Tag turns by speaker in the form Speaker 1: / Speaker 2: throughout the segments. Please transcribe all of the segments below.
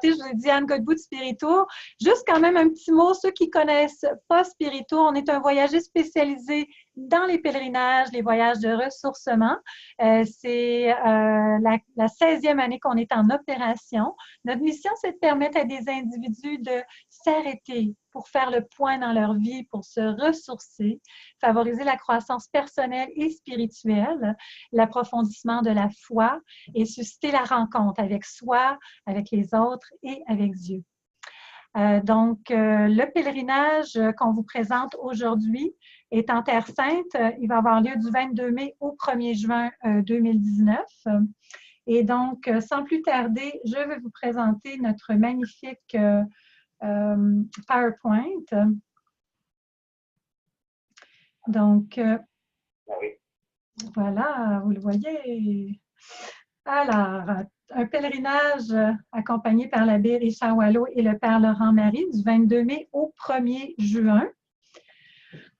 Speaker 1: Je vous ai dit Anne Godbout de Spirito. Juste quand même un petit mot, ceux qui ne connaissent pas Spirito, on est un voyager spécialisé dans les pèlerinages, les voyages de ressourcement. C'est la 16e année qu'on est en opération. Notre mission, c'est de permettre à des individus de s'arrêter pour faire le point dans leur vie, pour se ressourcer, favoriser la croissance personnelle et spirituelle, l'approfondissement de la foi et susciter la rencontre avec soi, avec les autres et avec Dieu. Le pèlerinage qu'on vous présente aujourd'hui est en Terre Sainte. Il va avoir lieu du 22 mai au 1er juin 2019. Et donc, sans plus tarder, je vais vous présenter notre magnifique PowerPoint. Donc, voilà, vous le voyez. Alors, un pèlerinage accompagné par l'abbé Richard Wallot et le père Laurent Marie du 22 mai au 1er juin.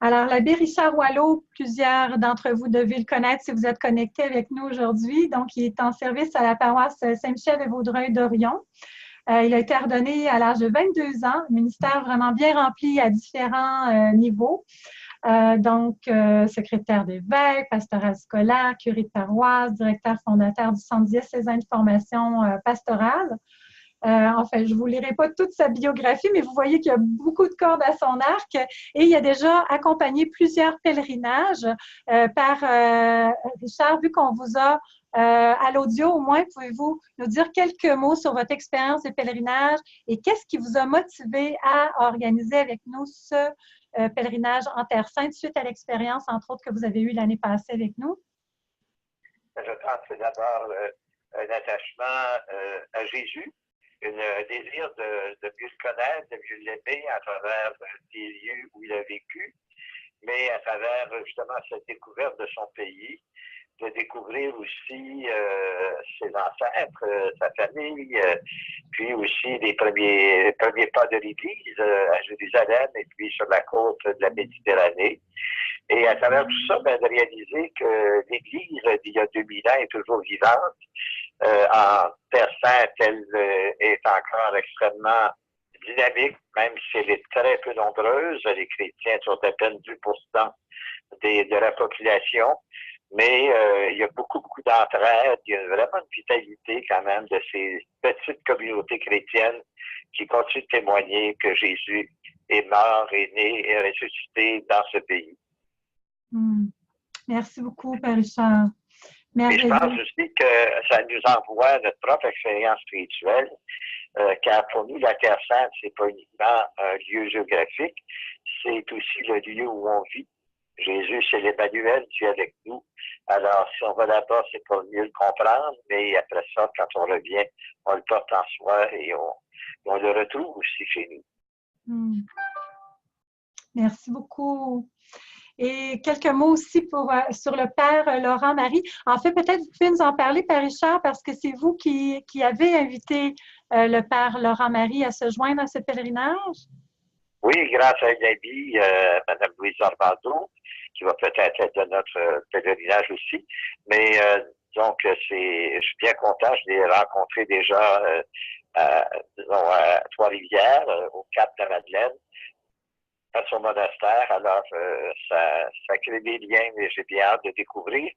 Speaker 1: Alors, l'abbé Richard Wallot, plusieurs d'entre vous devez le connaître si vous êtes connectés avec nous aujourd'hui. Donc, il est en service à la paroisse Saint-Michel de Vaudreuil-Dorion. Il a été ordonné à l'âge de 22 ans, ministère vraiment bien rempli à différents niveaux. Secrétaire d'évêque, pastoral scolaire, curé de paroisse, directeur fondateur du Centre diocésain de formation pastorale. Je ne vous lirai pas toute sa biographie, mais vous voyez qu'il y a beaucoup de cordes à son arc et il a déjà accompagné plusieurs pèlerinages par Richard. Vu qu'on vous a à l'audio, au moins, pouvez-vous nous dire quelques mots sur votre expérience de pèlerinage et qu'est-ce qui vous a motivé à organiser avec nous ce pèlerinage en Terre Sainte suite à l'expérience, entre autres, que vous avez eue l'année passée avec nous?
Speaker 2: Je pense que c'est d'abord un attachement à Jésus, un désir de mieux le connaître, de mieux l'aimer à travers des lieux où il a vécu, mais à travers justement cette découverte de son pays, de découvrir aussi ses ancêtres, sa famille, puis aussi les premiers pas de l'Église à Jérusalem et puis sur la côte de la Méditerranée. Et à travers tout ça, de réaliser que l'Église d'il y a 2000 ans est toujours vivante. En Terre Sainte, elle est encore extrêmement dynamique, même si elle est très peu nombreuse. Les chrétiens sont à peine 2% de la population. Mais il y a beaucoup d'entraide, il y a vraiment une vitalité quand même de ces petites communautés chrétiennes qui continuent de témoigner que Jésus est mort, est né et ressuscité dans ce pays.
Speaker 1: Merci beaucoup, Père Richard.
Speaker 2: Et je pense aussi que ça nous envoie notre propre expérience spirituelle, car pour nous, la Terre Sainte, c'est pas uniquement un lieu géographique, c'est aussi le lieu où on vit. Jésus, c'est l'Emmanuel, Dieu avec nous. Alors, si on va là-bas, c'est pour mieux le comprendre, mais après ça, quand on revient, on le porte en soi et on le retrouve aussi chez nous.
Speaker 1: Merci beaucoup. Et quelques mots aussi sur le Père Laurent Marie. En fait, peut-être vous pouvez nous en parler, Père Richard, parce que c'est vous qui avez invité le Père Laurent Marie à se joindre à ce pèlerinage.
Speaker 2: Oui, grâce à une amie, Mme Louise Armando, qui va peut-être être de notre pèlerinage aussi. Mais je suis bien content, je l'ai rencontré déjà à Trois-Rivières, au Cap de la Madeleine, à son monastère. Alors, ça crée des liens, mais j'ai bien hâte de découvrir.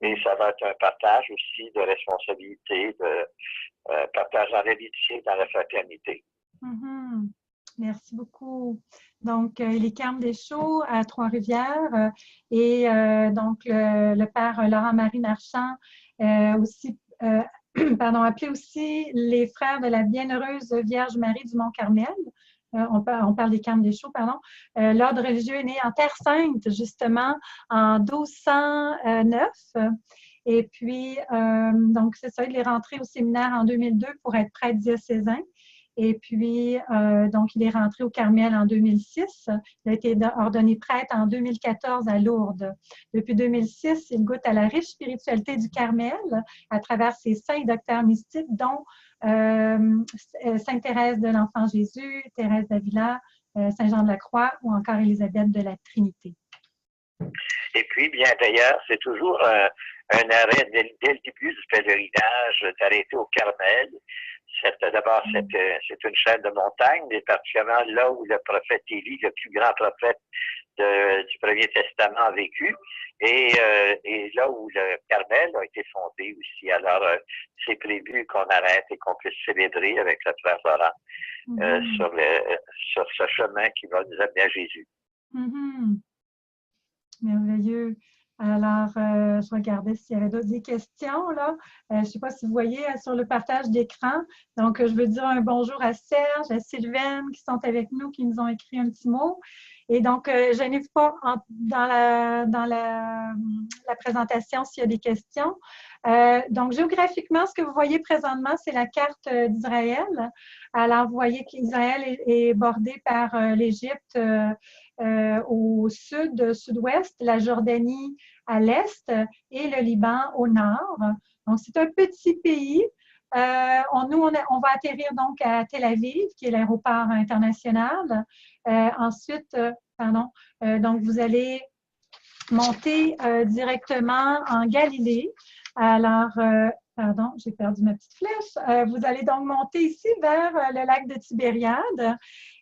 Speaker 2: Et ça va être un partage aussi de responsabilité, de partage dans l'amitié, dans la fraternité.
Speaker 1: Merci beaucoup. Donc, il est Carme des Chaux à Trois-Rivières et le Père Laurent-Marie Marchand aussi, appelé aussi les frères de la Bienheureuse Vierge Marie du Mont-Carmel. On parle des Carmes des Chaux, pardon. L'ordre religieux est né en Terre Sainte, justement, en 1209. Et puis, c'est ça, il est rentré au séminaire en 2002 pour être prêtre diocésain. Et puis, il est rentré au Carmel en 2006. Il a été ordonné prêtre en 2014 à Lourdes. Depuis 2006, il goûte à la riche spiritualité du Carmel à travers ses saints et docteurs mystiques, dont Sainte Thérèse de l'Enfant Jésus, Thérèse d'Avila, Saint Jean de la Croix ou encore Élisabeth de la Trinité.
Speaker 2: Et puis, bien d'ailleurs, c'est toujours un arrêt dès le début du pèlerinage d'arrêter au Carmel. D'abord, c'est une chaîne de montagnes, mais particulièrement là où le prophète Élie, le plus grand prophète du Premier Testament, a vécu, et là où le Carmel a été fondé aussi. Alors, c'est prévu qu'on arrête et qu'on puisse célébrer avec le frère Laurent sur ce chemin qui va nous amener à Jésus.
Speaker 1: Merveilleux. Alors, je regardais s'il y avait d'autres questions, là. Je ne sais pas si vous voyez sur le partage d'écran. Donc, je veux dire un bonjour à Serge, à Sylvaine qui sont avec nous, qui nous ont écrit un petit mot. Et donc, gênez-vous pas dans la présentation s'il y a des questions. Donc, géographiquement, ce que vous voyez présentement, c'est la carte d'Israël. Alors, vous voyez qu'Israël est bordé par l'Égypte au sud-ouest, la Jordanie à l'est et le Liban au nord. Donc, c'est un petit pays. On va atterrir donc à Tel Aviv, qui est l'aéroport international. Ensuite, donc vous allez monter directement en Galilée. Alors, pardon, j'ai perdu ma petite flèche. Vous allez donc monter ici vers le lac de Tibériade.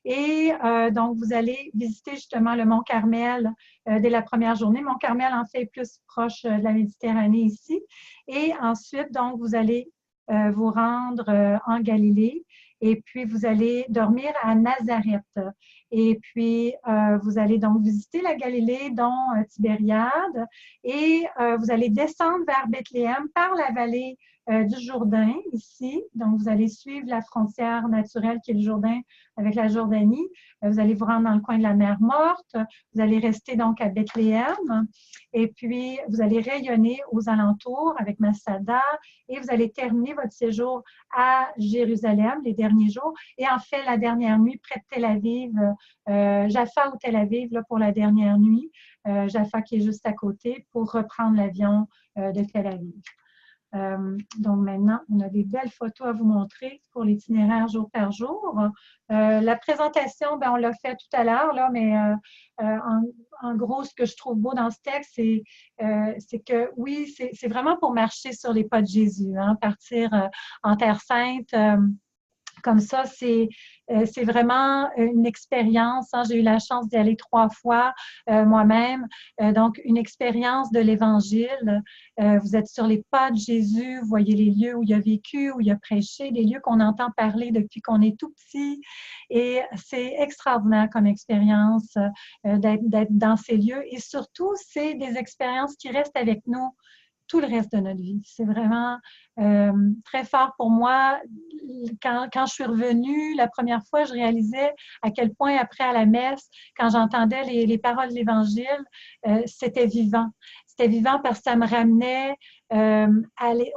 Speaker 1: Et donc, vous allez visiter justement le Mont Carmel dès la première journée. Mont Carmel, en fait, est plus proche de la Méditerranée ici. Et ensuite, donc, vous allez vous rendre en Galilée. Et puis, vous allez dormir à Nazareth. Et puis, vous allez donc visiter la Galilée, dont Tibériade. Et vous allez descendre vers Bethléem par la vallée du Jourdain, ici. Donc, vous allez suivre la frontière naturelle qui est le Jourdain avec la Jordanie. Vous allez vous rendre dans le coin de la mer Morte. Vous allez rester donc à Bethléem. Et puis, vous allez rayonner aux alentours avec Masada. Et vous allez terminer votre séjour à Jérusalem les derniers jours. Et en fait, la dernière nuit, près de Tel Aviv, Jaffa ou Tel Aviv, là, pour la dernière nuit. Jaffa qui est juste à côté pour reprendre l'avion de Tel Aviv. Donc maintenant, on a des belles photos à vous montrer pour l'itinéraire jour par jour. La présentation, on l'a fait tout à l'heure, là, mais en gros, ce que je trouve beau dans ce texte, c'est que oui, c'est vraiment pour marcher sur les pas de Jésus, hein, partir en Terre Sainte. Comme ça, c'est vraiment une expérience. Hein. J'ai eu la chance d'y aller 3 fois moi-même. Donc, une expérience de l'Évangile. Vous êtes sur les pas de Jésus, vous voyez les lieux où il a vécu, où il a prêché, des lieux qu'on entend parler depuis qu'on est tout petit. Et c'est extraordinaire comme expérience d'être dans ces lieux. Et surtout, c'est des expériences qui restent avec nous tout le reste de notre vie. C'est vraiment très fort pour moi. Quand je suis revenue, la première fois, je réalisais à quel point, après à la messe, quand j'entendais les paroles de l'Évangile, c'était vivant. C'était vivant parce que ça me ramenait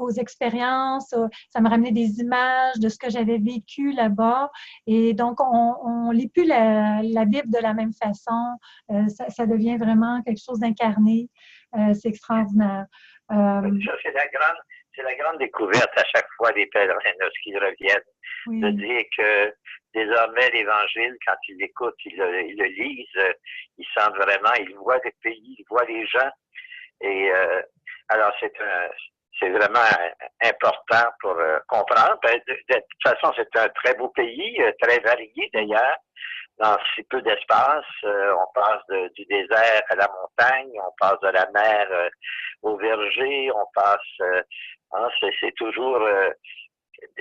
Speaker 1: aux expériences, ça me ramenait des images de ce que j'avais vécu là-bas. Et donc, on ne lit plus la Bible de la même façon. Ça devient vraiment quelque chose d'incarné. C'est extraordinaire.
Speaker 2: Ça, c'est la grande découverte à chaque fois des pèlerins lorsqu'ils reviennent, oui, de dire que désormais l'Évangile, quand ils l'écoutent, ils le lisent, ils sentent vraiment, ils voient des pays, ils voient les gens. Et alors c'est vraiment important pour comprendre. De toute façon, c'est un très beau pays, très varié d'ailleurs. Dans si peu d'espace, on passe du désert à la montagne, on passe de la mer au verger, on passe, c'est toujours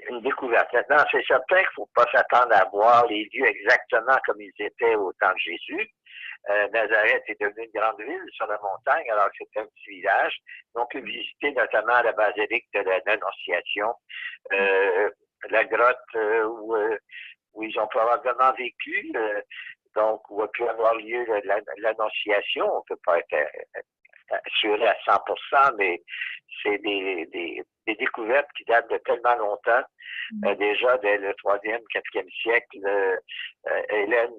Speaker 2: une découverte. Maintenant, c'est certain qu'il ne faut pas s'attendre à voir les lieux exactement comme ils étaient au temps de Jésus. Nazareth est devenue une grande ville sur la montagne, alors que c'était un petit village. On peut visiter notamment la basilique de l'Annonciation, la grotte où ils ont probablement vécu, donc où a pu avoir lieu l'Annonciation. On ne peut pas être assuré à 100%, mais c'est des découvertes qui datent de tellement longtemps. Déjà, dès le 3e, 4e siècle, Hélène,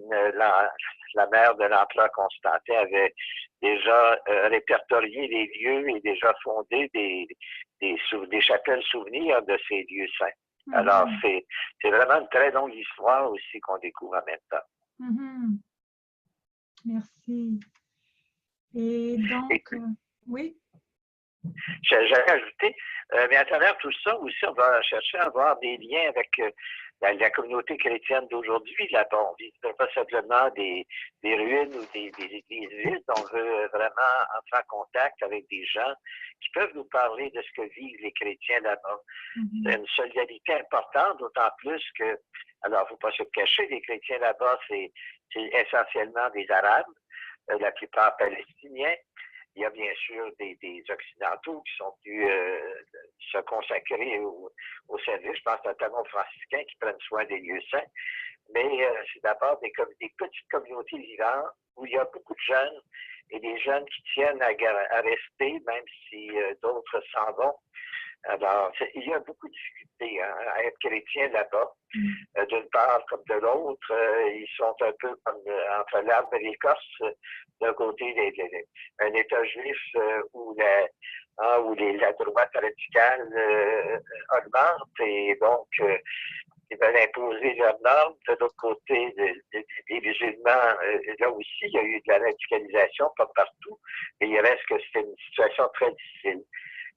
Speaker 2: la mère de l'empereur Constantin, avait déjà répertorié les lieux et déjà fondé des chapelles souvenirs de ces lieux saints. Alors, c'est vraiment une très longue histoire aussi qu'on découvre en même temps.
Speaker 1: Merci. Et donc, oui?
Speaker 2: J'allais ajouter, mais à travers tout ça aussi, on va chercher à avoir des liens avec la communauté chrétienne d'aujourd'hui. Là-bas, on ne visite pas simplement des ruines ou des villes. On veut vraiment entrer en contact avec des gens qui peuvent nous parler de ce que vivent les chrétiens là-bas. C'est une solidarité importante, d'autant plus que, alors, il ne faut pas se cacher, les chrétiens là-bas, c'est essentiellement des Arabes, la plupart palestiniens. Il y a bien sûr des Occidentaux qui sont venus se consacrer au service. Je pense notamment aux franciscains qui prennent soin des lieux saints. Mais c'est d'abord des petites communautés vivantes où il y a beaucoup de jeunes et des jeunes qui tiennent à rester, même si d'autres s'en vont. Alors, il y a beaucoup de difficultés à être chrétien là-bas. D'une part comme de l'autre, ils sont un peu comme entre l'arbre et l'écorce. D'un côté, un État juif où la droite radicale augmente et donc ils veulent imposer leurs normes. De l'autre côté, des musulmans, là aussi, il y a eu de la radicalisation, pas partout, mais il reste que c'est une situation très difficile.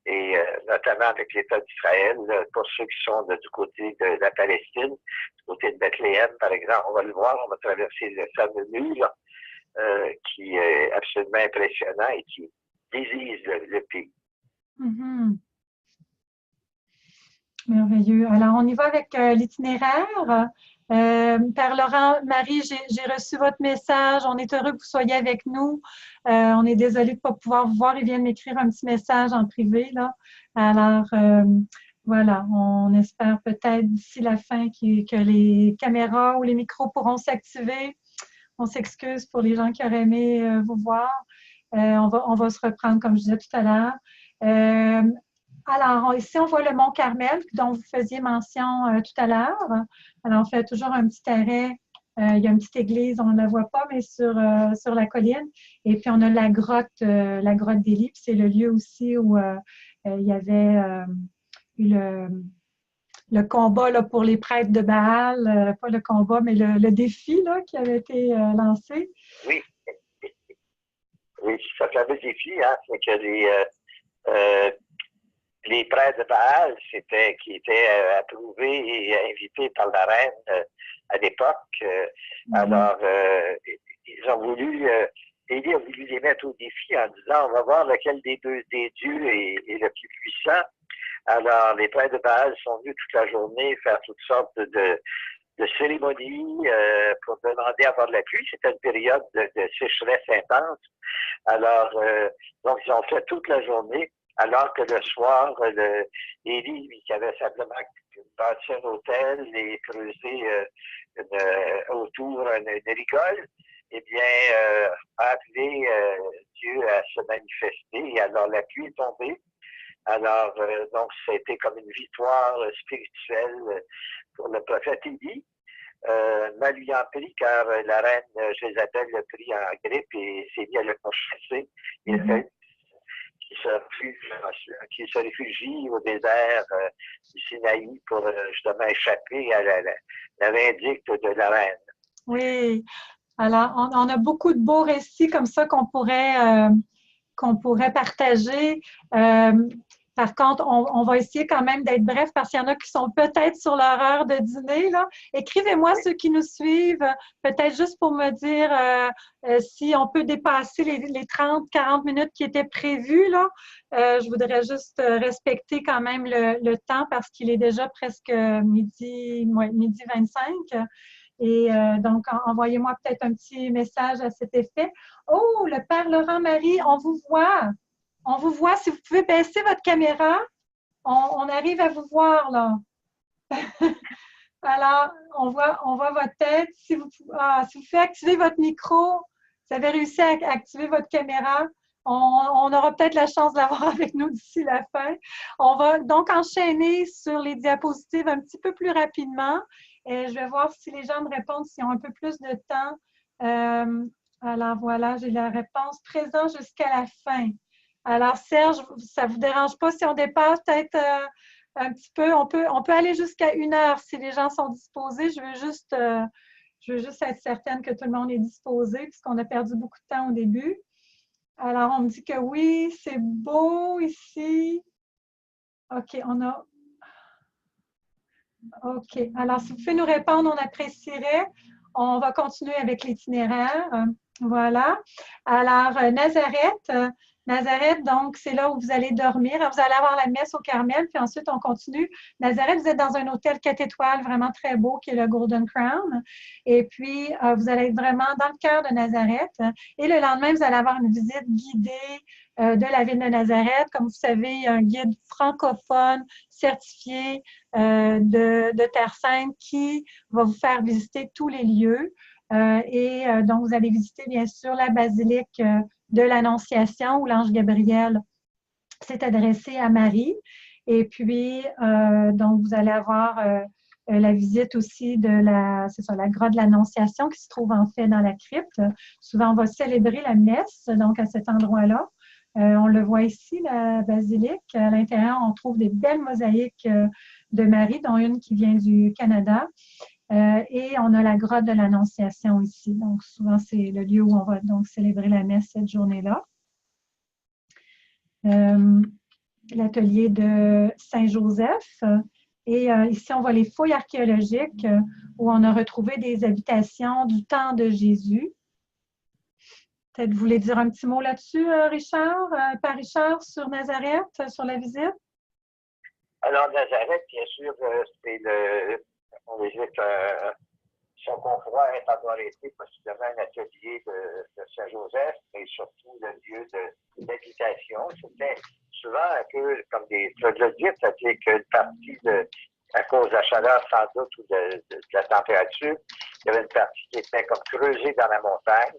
Speaker 2: Et notamment avec l'État d'Israël, pour ceux qui sont du côté de la Palestine, du côté de Bethléem, par exemple, on va le voir, on va traverser le fameux mur qui est absolument impressionnant et qui divise le pays.
Speaker 1: Merveilleux. Alors, on y va avec l'itinéraire. Père Laurent, Marie, j'ai reçu votre message. On est heureux que vous soyez avec nous. On est désolé de ne pas pouvoir vous voir. Il vient de m'écrire un petit message en privé, là. Alors, voilà, on espère peut-être d'ici la fin que les caméras ou les micros pourront s'activer. On s'excuse pour les gens qui auraient aimé vous voir. On va se reprendre, comme je disais tout à l'heure. Alors, ici, on voit le mont Carmel dont vous faisiez mention tout à l'heure. Alors, on fait toujours un petit arrêt. Il y a une petite église, on ne la voit pas, mais sur la colline. Et puis, on a la grotte d'Élie. C'est le lieu aussi où il y avait eu le combat là, pour les prêtres de Baal. Pas le combat, mais le défi là, qui avait été lancé.
Speaker 2: Oui. Oui, ça fait un défi, hein, c'est que les prêtres de Baal, qui étaient approuvés et invités par la reine à l'époque. Alors, ils ont voulu, Élie a voulu les mettre au défi en disant, on va voir lequel des dieux est le plus puissant. Alors, les prêtres de Baal sont venus toute la journée faire toutes sortes de cérémonies pour demander à avoir de la pluie. C'était une période de sécheresse intense. Alors, donc, ils ont fait toute la journée. Alors que le soir, Élie, qui avait simplement bâti un hôtel et creusé autour une rigole, eh bien, a appelé Dieu à se manifester. Et alors, la pluie est tombée. Alors, donc, ça a été comme une victoire spirituelle pour le prophète Élie. Mal lui en pris, car la reine Jézabel l'a pris en grippe et s'est mis à le pourchasser. Il a fait qui se réfugie au désert du Sinaï pour justement échapper à la vindicte de la reine.
Speaker 1: Oui, alors on a beaucoup de beaux récits comme ça qu'on pourrait partager. Par contre, on va essayer quand même d'être bref parce qu'il y en a qui sont peut-être sur leur heure de dîner, là. Écrivez-moi ceux qui nous suivent, peut-être juste pour me dire si on peut dépasser les 30-40 minutes qui étaient prévues, là. Je voudrais juste respecter quand même le temps parce qu'il est déjà presque midi 25. Et donc, envoyez-moi peut-être un petit message à cet effet. Oh, le Père Laurent Marie, on vous voit. On vous voit. Si vous pouvez baisser votre caméra, on arrive à vous voir, là. Alors, on voit votre tête. Si vous pouvez activer votre micro, vous avez réussi à activer votre caméra, on aura peut-être la chance de l'avoir avec nous d'ici la fin. On va donc enchaîner sur les diapositives un petit peu plus rapidement. Et je vais voir si les gens me répondent s'ils ont un peu plus de temps. Alors voilà, j'ai la réponse présent jusqu'à la fin. Alors Serge, ça ne vous dérange pas si on dépasse peut-être un petit peu? On peut aller jusqu'à 1 heure si les gens sont disposés. Je veux juste être certaine que tout le monde est disposé puisqu'on a perdu beaucoup de temps au début. Alors, on me dit que oui, c'est beau ici. OK, on a... OK. Alors, si vous pouvez nous répondre, on apprécierait. On va continuer avec l'itinéraire. Voilà. Alors, Nazareth. Nazareth, donc, c'est là où vous allez dormir. Alors, vous allez avoir la messe au Carmel, puis ensuite, on continue. Nazareth, vous êtes dans un hôtel 4 étoiles vraiment très beau, qui est le Golden Crown. Et puis, vous allez être vraiment dans le cœur de Nazareth. Et le lendemain, vous allez avoir une visite guidée de la ville de Nazareth. Comme vous savez, un guide francophone certifié de Terre Sainte qui va vous faire visiter tous les lieux. Donc, vous allez visiter, bien sûr, la basilique de l'Annonciation où l'ange Gabriel s'est adressé à Marie. Et puis, donc, vous allez avoir la visite aussi de la grotte de l'Annonciation qui se trouve en fait dans la crypte. Souvent, on va célébrer la messe, donc à cet endroit-là. On le voit ici, la basilique. À l'intérieur, on trouve des belles mosaïques de Marie, dont une qui vient du Canada. Et on a la grotte de l'Annonciation ici. Donc, souvent, c'est le lieu où on va donc célébrer la messe cette journée-là. L'atelier de Saint-Joseph. Et ici, on voit les fouilles archéologiques où on a retrouvé des habitations du temps de Jésus. Peut-être vous voulez dire un petit mot là-dessus, Richard, Père Richard, sur Nazareth, sur la visite?
Speaker 2: Alors, Nazareth, bien sûr, c'est on visite son confrère est avoir été possiblement un atelier de Saint-Joseph, mais surtout le lieu d'habitation. C'était souvent un peu comme des troglodytes, c'est-à-dire qu'une partie à cause de la chaleur sans doute ou de la température, il y avait une partie qui était comme creusée dans la montagne,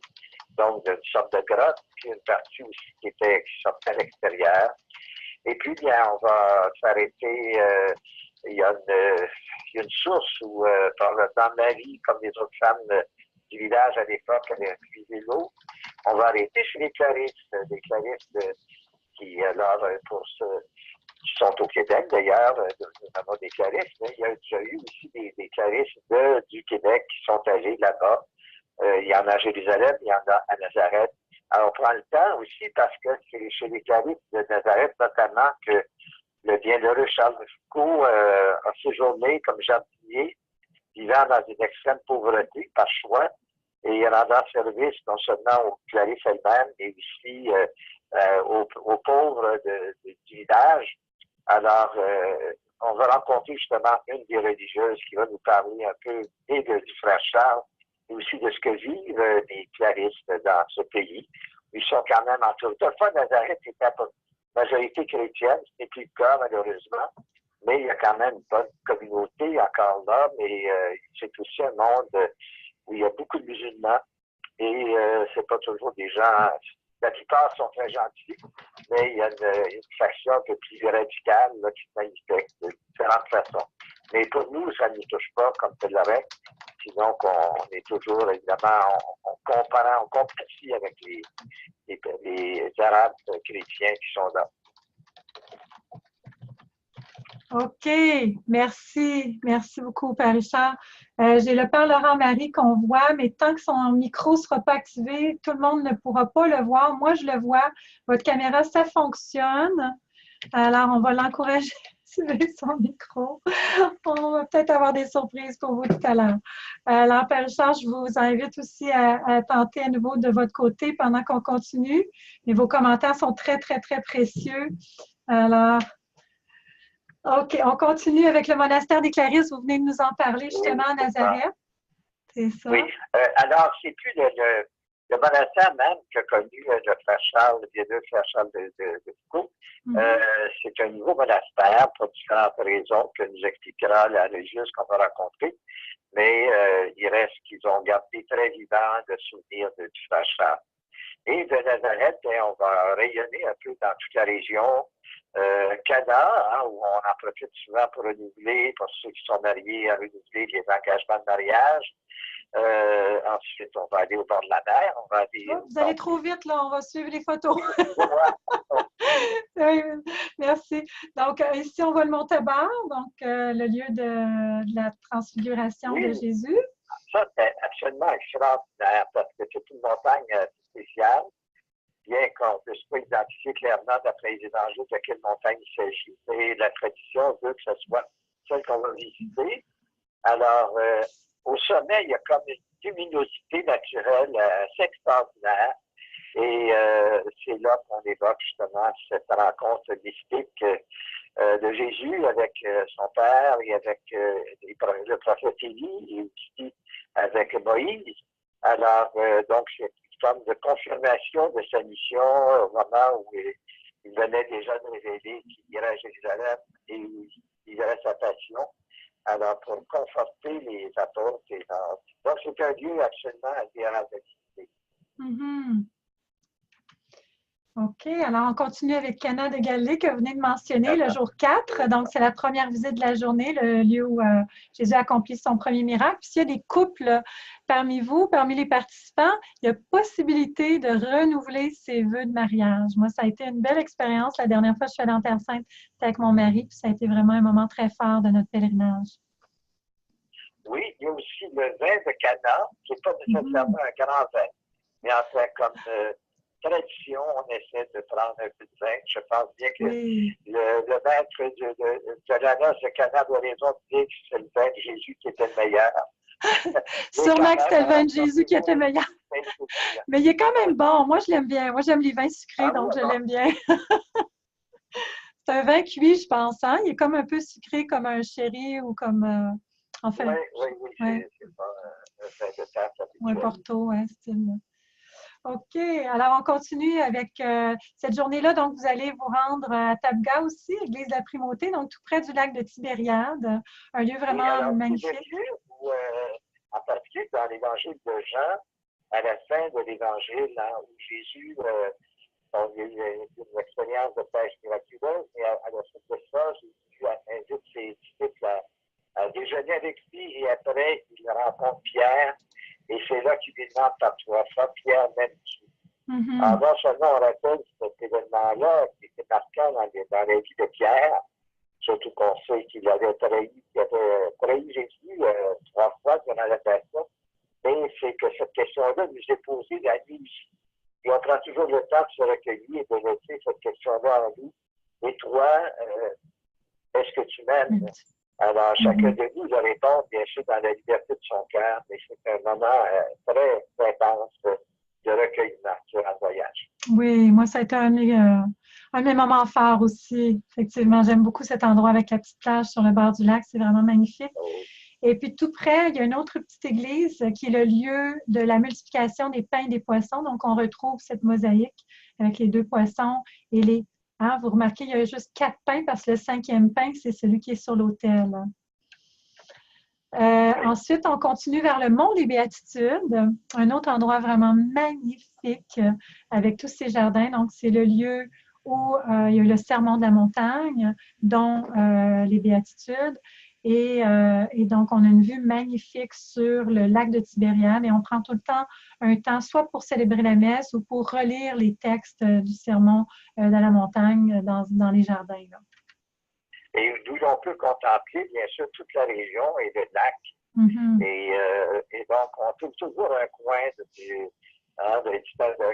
Speaker 2: donc d'une sorte de grotte, puis une partie aussi qui sortait à l'extérieur. Et puis, bien, on va s'arrêter. Il y a une source où, dans Marie, comme les autres femmes du village à l'époque, avaient puisé l'eau. On va arrêter chez les Clarisses qui, alors, qui sont au Québec d'ailleurs, notamment des Clarisses, mais il y a déjà eu aussi des Clarisses du Québec qui sont allés là-bas. Il y en a à Jérusalem, il y en a à Nazareth. Alors, on prend le temps aussi parce que c'est chez les Clarisses de Nazareth, notamment, que le bienheureux Charles de Foucault a séjourné comme jardinier, vivant dans une extrême pauvreté par choix, et rendant service non seulement aux Clarisses elles-mêmes, mais aussi aux pauvres du village. Alors, on va rencontrer justement une des religieuses qui va nous parler un peu et du frère Charles, et aussi de ce que vivent les Clarisses dans ce pays. Ils sont quand même entourés. Toutefois, Nazareth était à majorité chrétienne, ce n'est plus le cas malheureusement, mais il y a quand même une bonne communauté encore là, mais c'est aussi un monde où il y a beaucoup de musulmans et c'est pas toujours des gens, la plupart sont très gentils, mais il y a une faction un peu plus radicale là, qui se manifeste de différentes façons. Mais pour nous, ça ne nous touche pas comme c'est le reste. Sinon, on est toujours, évidemment, on compatit avec les Arabes chrétiens qui sont là.
Speaker 1: OK, merci. Merci beaucoup, Père Richard. J'ai le Père Laurent-Marie qu'on voit, mais tant que son micro ne sera pas activé, tout le monde ne pourra pas le voir. Moi, je le vois. Votre caméra, ça fonctionne. Alors, on va l'encourager à activer son micro. On va peut-être avoir des surprises pour vous tout à l'heure. Alors, Père Richard, je vous invite aussi à tenter à nouveau de votre côté pendant qu'on continue. Mais vos commentaires sont très, très, très précieux. Alors, OK, on continue avec le monastère des Clarisses. Vous venez de nous en parler justement à Nazareth. C'est ça?
Speaker 2: Oui. Alors, c'est plus le monastère même qu'a connu le frère Charles, le bienheureux frère Charles de Foucault. C'est un nouveau monastère pour différentes raisons que nous expliquera la religieuse qu'on va rencontrer. Mais il reste qu'ils ont gardé très vivant le souvenir du frère Charles. Et de Nazareth, on va rayonner un peu dans toute la région. Cana, où on en profite souvent pour renouveler, pour ceux qui sont mariés, à renouveler les engagements de mariage. Ensuite, on va aller au bord de la mer. On va aller,
Speaker 1: vous allez trop vite, là, on va suivre les photos. Oui, merci. Donc, ici, on voit le Mont-Tabor, donc le lieu de la transfiguration de Jésus.
Speaker 2: Ça, c'est absolument extraordinaire parce que c'est une montagne spéciale. bien qu'on ne puisse pas identifier clairement d'après les évangiles de quelle montagne il s'agit. Et la tradition veut que ce soit celle qu'on va visiter. Alors, au sommet, il y a comme une luminosité naturelle assez extraordinaire. Et c'est là qu'on évoque justement cette rencontre mystique de Jésus avec son Père et avec le prophète Élie et aussi avec Moïse. Alors, donc, c'est une forme de confirmation de sa mission au moment où il venait déjà de révéler qu'il irait à Jérusalem et il vivrait sa passion. Alors, pour conforter les apôtres. Donc, c'est un lieu absolument admirable de visiter.
Speaker 1: Mm-hmm. OK. Alors, on continue avec Cana de Galilée que vous venez de mentionner, le jour 4. Donc, c'est la première visite de la journée, le lieu où Jésus a accompli son premier miracle. Puis, s'il y a des couples parmi vous, parmi les participants, il y a possibilité de renouveler ses vœux de mariage. Moi, ça a été une belle expérience. La dernière fois que je suis allée en Terre Sainte, c'était avec mon mari. Puis, ça a été vraiment un moment très fort de notre pèlerinage.
Speaker 2: Oui, il y a aussi le vin de Cana, qui n'est pas nécessairement un grand vin, mais en fait, comme tradition, on essaie de prendre un peu de vin. Je pense bien que le maître de la noce de Cana de raison de dire que c'est le vin de Jésus qui était le meilleur.
Speaker 1: Sûrement que c'était le vin de Jésus qui était meilleur. Mais il est quand même bon. Moi, je l'aime bien. Moi, j'aime les vins sucrés, donc je l'aime bien. C'est un vin cuit, je pense. Hein? Il est comme un peu sucré, comme un sherry ou comme... en fait,
Speaker 2: oui. C'est pas un vin de terre.
Speaker 1: Oui, Porto, oui, style. OK. Alors, on continue avec cette journée-là. Donc, vous allez vous rendre à Tabga aussi, église de la Primauté, donc tout près du lac de Tibériade. Un lieu vraiment magnifique.
Speaker 2: Où, en particulier dans l'évangile de Jean, à la fin de l'évangile, où Jésus il y a eu une expérience de pêche miraculeuse, mais à la suite de ça, Jésus invite ses disciples à déjeuner avec lui et après, il rencontre Pierre. Et c'est là qu'il lui demande par 3 fois, Pierre m'aimes-tu? Alors, non seulement on rappelle cet événement-là qui était marquant dans la vie de Pierre, surtout qu'on sait qu'il avait trahi Jésus 3 fois durant la passion, mais c'est que cette question-là nous est posée la nuit aussi. Et on prend toujours le temps de se recueillir et de laisser cette question-là en nous. Et toi, est-ce que tu m'aimes? Alors, chacun de nous doit répondre, bien sûr, dans la liberté de son cœur, mais c'est un moment très intense de recueillement durant le voyage.
Speaker 1: Oui, moi, ça a été un de mes moments forts aussi. Effectivement, j'aime beaucoup cet endroit avec la petite plage sur le bord du lac. C'est vraiment magnifique. Et puis, tout près, il y a une autre petite église qui est le lieu de la multiplication des pains et des poissons. Donc, on retrouve cette mosaïque avec les 2 poissons et les... Ah, vous remarquez, il y a juste 4 pains parce que le 5e pain, c'est celui qui est sur l'autel. Ensuite, on continue vers le Mont des Béatitudes, un autre endroit vraiment magnifique avec tous ces jardins. Donc, c'est le lieu où il y a eu le sermon de la montagne, dont les Béatitudes. Et donc, on a une vue magnifique sur le lac de Tibériade et on prend tout le temps un temps soit pour célébrer la messe ou pour relire les textes du sermon de la montagne dans les jardins. Là.
Speaker 2: Et d'où on peut contempler, bien sûr, toute la région et le lac. Et donc, on trouve toujours un coin de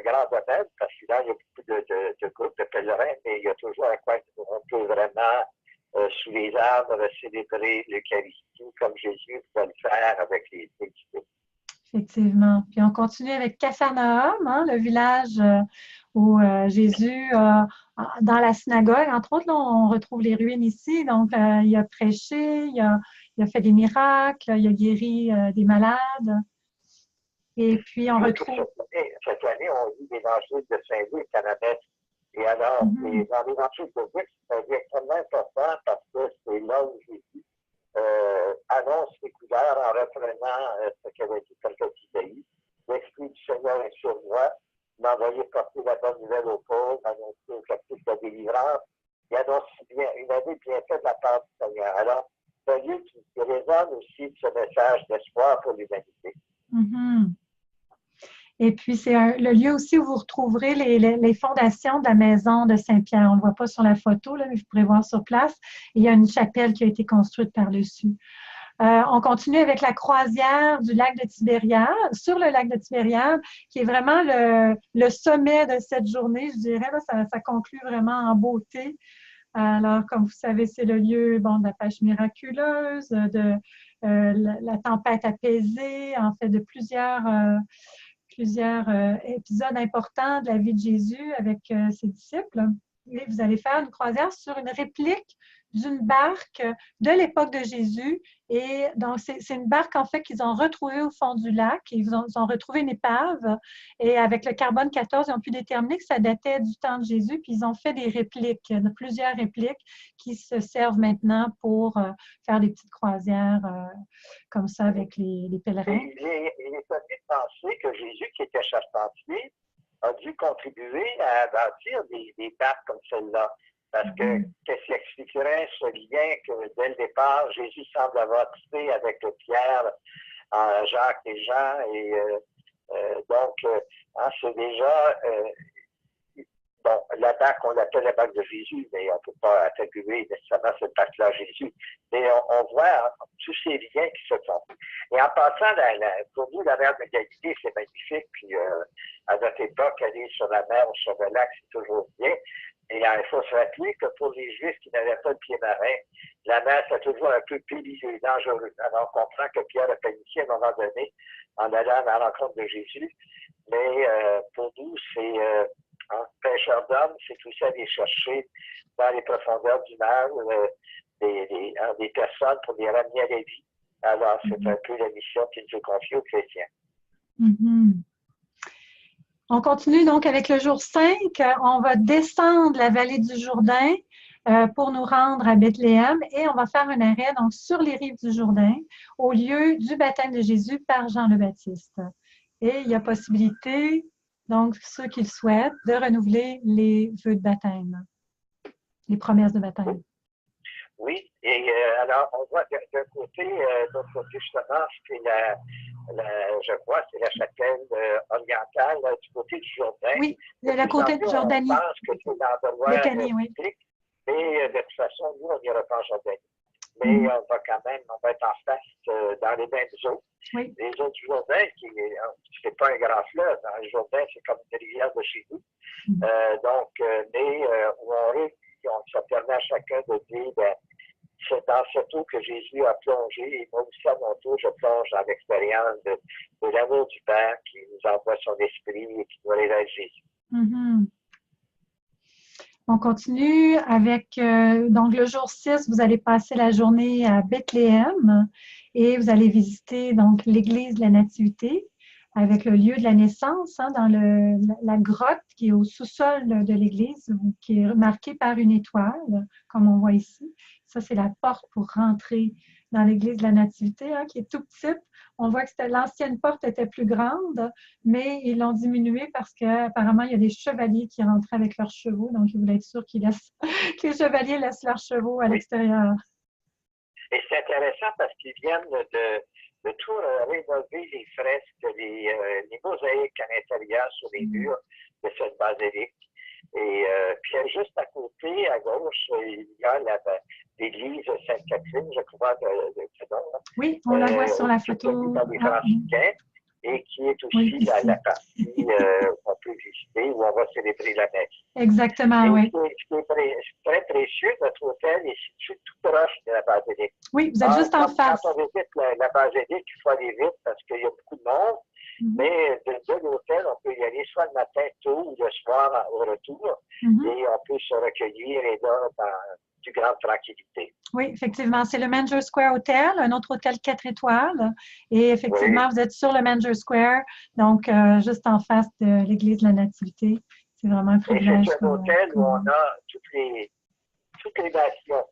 Speaker 2: grand domaine, parce que là, il y a beaucoup de groupes de pèlerins, mais il y a toujours un coin où on peut vraiment, sous les arbres, célébrer l'Eucharistie comme Jésus va le faire avec les disciples.
Speaker 1: Effectivement. Puis on continue avec Capharnaüm, hein, le village où Jésus, dans la synagogue, entre autres, là, on retrouve les ruines ici. Donc, il a prêché, il a fait des miracles, il a guéri des malades. Et puis, on retrouve...
Speaker 2: Cette année, on lit l'évangile de Saint-Luc à la messe. Et alors, dans l'évangile de Luc, c'est un lieu extrêmement important parce que c'est là où Jésus annonce les couleurs en reprenant ce qu'avait dit le prophète Isaïe. L'Esprit du Seigneur est sur moi, il m'a envoyé porter la bonne nouvelle aux pauvres, annoncer aux captifs la délivrance, et annoncer une année bien faite de la part du Seigneur. Alors, c'est un lieu qui résonne aussi de ce message d'espoir pour l'humanité.
Speaker 1: Et puis, c'est le lieu aussi où vous retrouverez les fondations de la maison de Saint-Pierre. On ne le voit pas sur la photo, là, mais vous pourrez voir sur place. Il y a une chapelle qui a été construite par-dessus. On continue avec la croisière du lac de Tibériade, sur le lac de Tibériade, qui est vraiment le sommet de cette journée, je dirais. Là, ça conclut vraiment en beauté. Alors, comme vous savez, c'est le lieu bon, de la pêche miraculeuse, de la tempête apaisée, en fait, de plusieurs épisodes importants de la vie de Jésus avec ses disciples. Et vous allez faire une croisière sur une réplique d'une barque de l'époque de Jésus. Et donc, c'est une barque, en fait, qu'ils ont retrouvée au fond du lac. Ils ont retrouvé une épave. Et avec le carbone 14, ils ont pu déterminer que ça datait du temps de Jésus. Puis, ils ont fait des répliques, plusieurs répliques qui se servent maintenant pour faire des petites croisières comme ça avec les pèlerins.
Speaker 2: Il est possible de penser que Jésus, qui était charpentier, a dû contribuer à bâtir des barques comme celle-là. Parce que qu'est-ce qui expliquerait ce lien que dès le départ, Jésus semble avoir tissé avec Pierre, Jacques et Jean. Et donc, c'est déjà... bon, la barque, on l'appelle la barque de Jésus, mais on ne peut pas attribuer nécessairement cette barque-là à Jésus. Mais on voit tous ces liens qui se font. Et en passant, pour nous, la mer de Galilée, c'est magnifique. Puis, à notre époque, aller sur la mer ou sur le lac, c'est toujours bien. Et il faut se rappeler que pour les Juifs qui n'avaient pas de pied marin, la mer, c'est toujours un peu pénible et dangereux. Alors, on comprend que Pierre a paniqué à un moment donné en allant à la rencontre de Jésus. Mais pour nous, c'est pêcheurs d'hommes, c'est aussi aller chercher dans les profondeurs du mar des personnes pour les ramener à la vie. Alors, c'est un peu la mission qui nous est confiée aux chrétiens.
Speaker 1: On continue donc avec le jour 5. On va descendre la vallée du Jourdain pour nous rendre à Bethléem et on va faire un arrêt donc sur les rives du Jourdain au lieu du baptême de Jésus par Jean le Baptiste. Et il y a possibilité, donc ceux qui le souhaitent, de renouveler les vœux de baptême, les promesses de baptême.
Speaker 2: Oui, et alors on voit d'un côté, d'autre côté justement, c'est je crois, c'est la chapelle orientale du côté du Jourdain.
Speaker 1: Oui, de la côté de Jordanie.
Speaker 2: On pense que c'est l'endroit
Speaker 1: oui.
Speaker 2: Mais de toute façon, nous, on n'ira pas en Jordanie. Mais on va quand même, on va être en face dans les mêmes eaux.
Speaker 1: Oui.
Speaker 2: Les eaux du Jourdain, c'est pas un grand fleuve. Dans le Jourdain, c'est comme une rivière de chez nous. Donc, mais où ça permet à chacun de dire, c'est dans cette eau que Jésus a plongé, et moi aussi à mon tour, je plonge dans l'expérience de l'amour du Père qui nous envoie son esprit et qui nous révèle Jésus.
Speaker 1: On continue avec, donc le jour 6, vous allez passer la journée à Bethléem et vous allez visiter donc l'église de la Nativité avec le lieu de la naissance, dans la grotte qui est au sous-sol de l'église, qui est marquée par une étoile, comme on voit ici. Ça, c'est la porte pour rentrer dans l'église de la Nativité, qui est tout petite. On voit que l'ancienne porte était plus grande, mais ils l'ont diminuée parce qu'apparemment, il y a des chevaliers qui rentraient avec leurs chevaux, donc ils voulaient être sûrs que les chevaliers laissent leurs chevaux à l'extérieur.
Speaker 2: Et c'est intéressant parce qu'ils viennent de tout rénover les fresques, les mosaïques à l'intérieur sur les murs de cette basilique. Et puis juste à côté, à gauche, il y a l'église Sainte-Catherine, je crois, de nom.
Speaker 1: Oui, on la voit sur la photo.
Speaker 2: Par les franciscains, et qui est aussi la partie qu'on peut visiter où on va célébrer la messe.
Speaker 1: Exactement, oui.
Speaker 2: Ce qui est très précieux, notre hôtel est situé tout proche de la basilique.
Speaker 1: Oui, vous êtes juste en face.
Speaker 2: Quand on visite la basilique, il faut aller vite parce qu'il y a beaucoup de monde. Mais de l'hôtel, on peut y aller soit le matin tôt ou le soir au retour. Et on peut se recueillir et là, dans une grande tranquillité.
Speaker 1: Oui, effectivement. C'est le Manger Square Hotel, un autre hôtel 4 étoiles. Et effectivement, vous êtes sur le Manger Square, donc juste en face de l'église de la Nativité. C'est vraiment un privilège.
Speaker 2: C'est un hôtel où on a toutes les nations.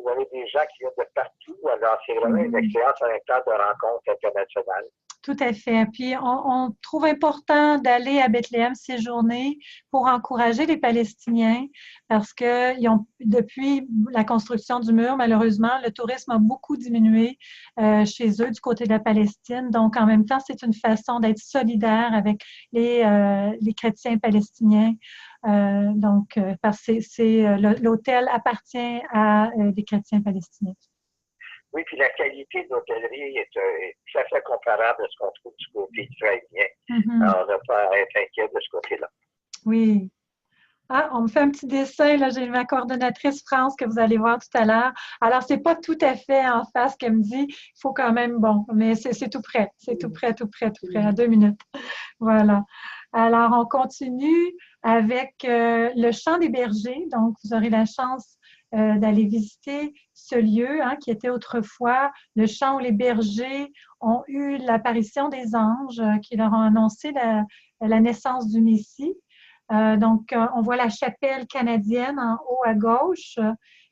Speaker 2: Vous avez des gens qui viennent de partout. Alors, c'est vraiment une expérience en même temps de rencontre internationale.
Speaker 1: Tout à fait. Puis, on trouve important d'aller à Bethléem ces journées pour encourager les Palestiniens parce que depuis la construction du mur, malheureusement, le tourisme a beaucoup diminué chez eux du côté de la Palestine. Donc, en même temps, c'est une façon d'être solidaire avec les chrétiens palestiniens. Parce que l'hôtel appartient à des chrétiens palestiniens.
Speaker 2: Oui, puis la qualité de l'hôtellerie est tout à fait comparable à ce qu'on trouve du côté israélien. Alors, on n'a pas à être inquiet de ce côté-là.
Speaker 1: Oui. Ah, on me fait un petit dessin, là, j'ai ma coordonnatrice France que vous allez voir tout à l'heure. Alors, c'est pas tout à fait en face qu'elle me dit, il faut quand même, bon, mais c'est tout près, c'est tout près, tout près, tout près, à 2 minutes. Voilà. Alors, on continue avec le Champ des Bergers. Donc, vous aurez la chance d'aller visiter ce lieu qui était autrefois le champ où les bergers ont eu l'apparition des anges qui leur ont annoncé la naissance du Messie. Donc, on voit la chapelle canadienne en haut à gauche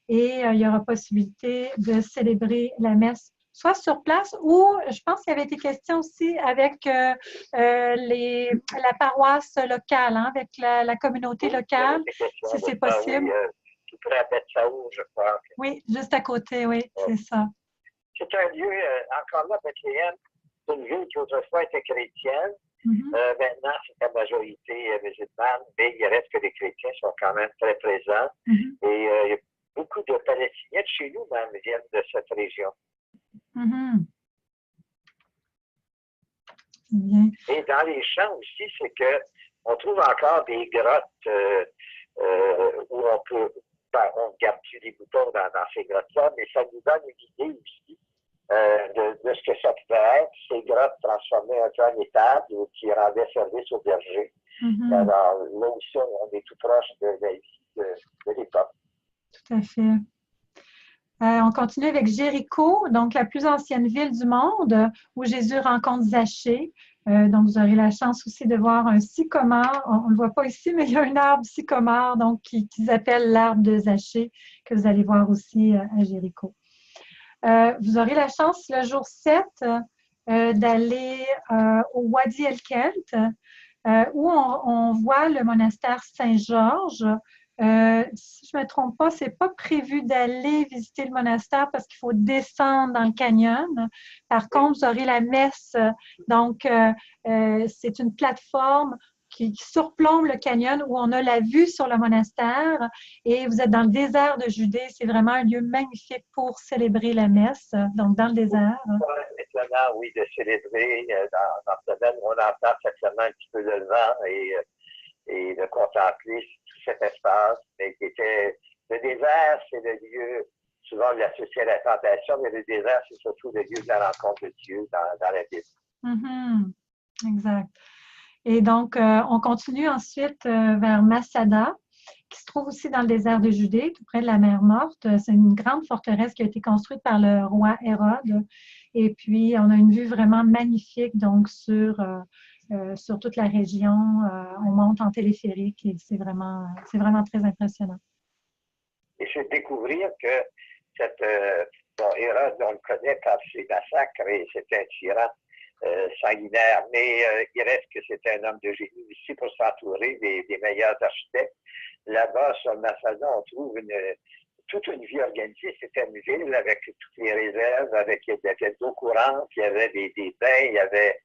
Speaker 1: et il y aura possibilité de célébrer la messe soit sur place ou je pense qu'il y avait été question aussi avec la paroisse locale, avec la communauté locale, si c'est possible.
Speaker 2: Oui, tout près à Bethsaou, je crois.
Speaker 1: Oui, juste à côté, oui, c'est ça.
Speaker 2: C'est un lieu, encore là, Bethléem, c'est une ville qui autrefois était chrétienne. Maintenant, c'est la majorité musulmane, mais il reste que les chrétiens sont quand même très présents. Et il y a beaucoup de Palestiniens de chez nous même viennent de cette région.
Speaker 1: Bien.
Speaker 2: Et dans les champs aussi, c'est qu'on trouve encore des grottes où on garde des boutons dans ces grottes-là, mais ça nous donne une idée aussi de ce que ça pouvait être, ces grottes transformées un peu en étable qui rendaient service aux bergers. Alors, là aussi, on est tout proche de la vie de l'époque.
Speaker 1: Tout à fait. On continue avec Jéricho, donc la plus ancienne ville du monde où Jésus rencontre Zachée. Donc, vous aurez la chance aussi de voir un sycomore. On ne le voit pas ici, mais il y a un arbre sycomore donc, qu'ils appellent l'arbre de Zachée, que vous allez voir aussi à Jéricho. Vous aurez la chance le jour 7 d'aller au Wadi el-Kelt, où on voit le monastère Saint-Georges. Si je ne me trompe pas, ce n'est pas prévu d'aller visiter le monastère parce qu'il faut descendre dans le canyon. Par contre, vous aurez la messe. Donc, c'est une plateforme qui surplombe le canyon où on a la vue sur le monastère et vous êtes dans le désert de Judée. C'est vraiment un lieu magnifique pour célébrer la messe, donc dans le désert.
Speaker 2: C'est étonnant, oui, de célébrer dans ce domaine où on entend simplement un petit peu le vent et de contempler tout cet espace. Mais le désert, c'est le lieu, souvent on l'associe à la tentation, mais le désert, c'est surtout le lieu de la rencontre de Dieu dans la Bible.
Speaker 1: Exact. Et donc, on continue ensuite vers Masada, qui se trouve aussi dans le désert de Judée, tout près de la mer Morte. C'est une grande forteresse qui a été construite par le roi Hérode. Et puis, on a une vue vraiment magnifique donc sur toute la région. On monte en téléphérique et c'est vraiment très impressionnant.
Speaker 2: Et c'est découvrir que Hérode, on le connaît par ses massacres et c'est un tyran sanguinaire, mais il reste que c'est un homme de génie aussi pour s'entourer des meilleurs architectes. Là-bas, sur Masada, on trouve toute une vie organisée. C'était une ville avec toutes les réserves, avec il y avait de l'eau courante, il y avait des bains, il y avait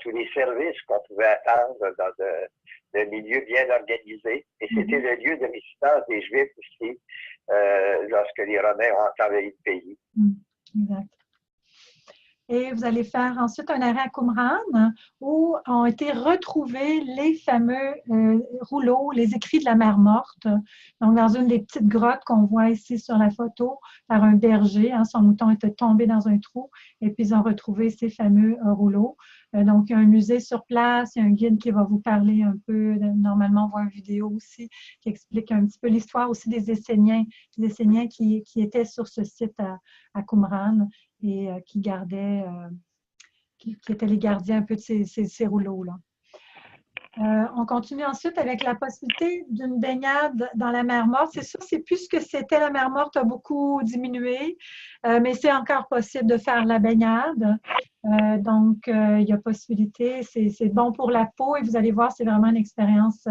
Speaker 2: tous les services qu'on pouvait attendre dans un milieu bien organisé. Et c'était le lieu de résidence des Juifs aussi lorsque les Romains ont envahi le pays.
Speaker 1: Exact. Et vous allez faire ensuite un arrêt à Qumran où ont été retrouvés les fameux rouleaux, les écrits de la mer Morte. Donc, dans une des petites grottes qu'on voit ici sur la photo par un berger. Son mouton était tombé dans un trou et puis ils ont retrouvé ces fameux rouleaux. Donc, il y a un musée sur place, il y a un guide qui va vous parler un peu. Normalement, on voit une vidéo aussi qui explique un petit peu l'histoire aussi des Esséniens qui étaient sur ce site à Qumran et qui gardaient, qui étaient les gardiens un peu de ces rouleaux-là. On continue ensuite avec la possibilité d'une baignade dans la mer Morte. C'est sûr, c'est plus ce que c'était la mer Morte, a beaucoup diminué, mais c'est encore possible de faire la baignade. Donc, il y a possibilité, c'est bon pour la peau et vous allez voir, c'est vraiment une expérience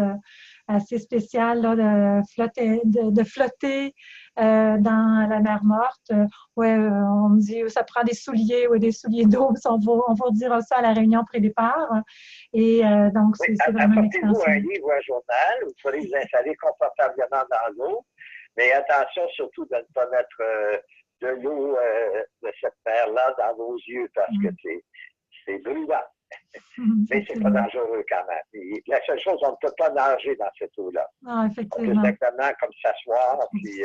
Speaker 1: assez spéciale là, de flotter dans la mer Morte. Ouais, on me dit ça prend des souliers ou des souliers d'eau, on va dire ça à la réunion pré-départ. Et donc, c'est vraiment une expérience.
Speaker 2: Apportez-vous un livre ou un journal, vous pourrez vous installer confortablement dans l'eau, mais attention surtout de ne pas mettre de l'eau de cette mer-là dans nos yeux parce que c'est brûlant. Mais c'est pas dangereux quand même. Et la seule chose, on ne peut pas nager dans cette eau-là.
Speaker 1: Ah, effectivement.
Speaker 2: On peut exactement comme s'asseoir, puis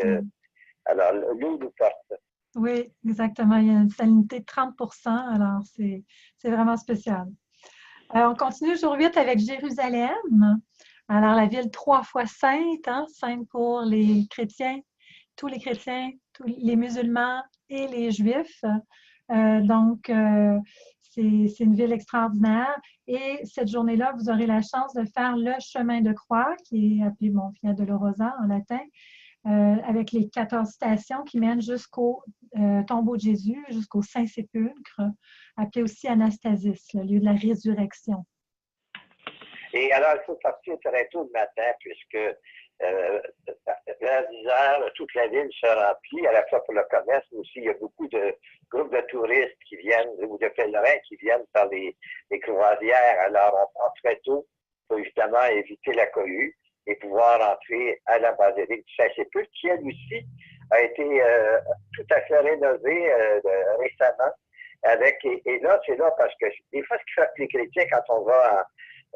Speaker 2: alors l'eau nous porte.
Speaker 1: Oui, exactement. Il y a une salinité de 30 alors c'est vraiment spécial. On continue jour 8 avec Jérusalem. Alors, la ville 3 fois sainte, hein, sainte pour les chrétiens, tous les musulmans et les juifs. Donc, c'est une ville extraordinaire. Et cette journée-là, vous aurez la chance de faire le chemin de croix, qui est appelé Via Dolorosa en latin, avec les 14 stations qui mènent jusqu'au tombeau de Jésus, jusqu'au Saint-Sépulcre, appelé aussi Anastasis, le lieu de la résurrection.
Speaker 2: Et alors, il faut partir très tôt le matin, puisque vers 10 heures, toute la ville se remplit, à la fois pour le commerce, mais aussi il y a beaucoup de groupes de touristes qui viennent, ou de pèlerins qui viennent par les croisières. Alors, on part très tôt pour justement éviter la cohue et pouvoir entrer à la basilique du Saint-Sépulcre, qui elle aussi a été tout à fait rénovée récemment. Et là, c'est là parce que des fois, ce qui fait les chrétiens quand on va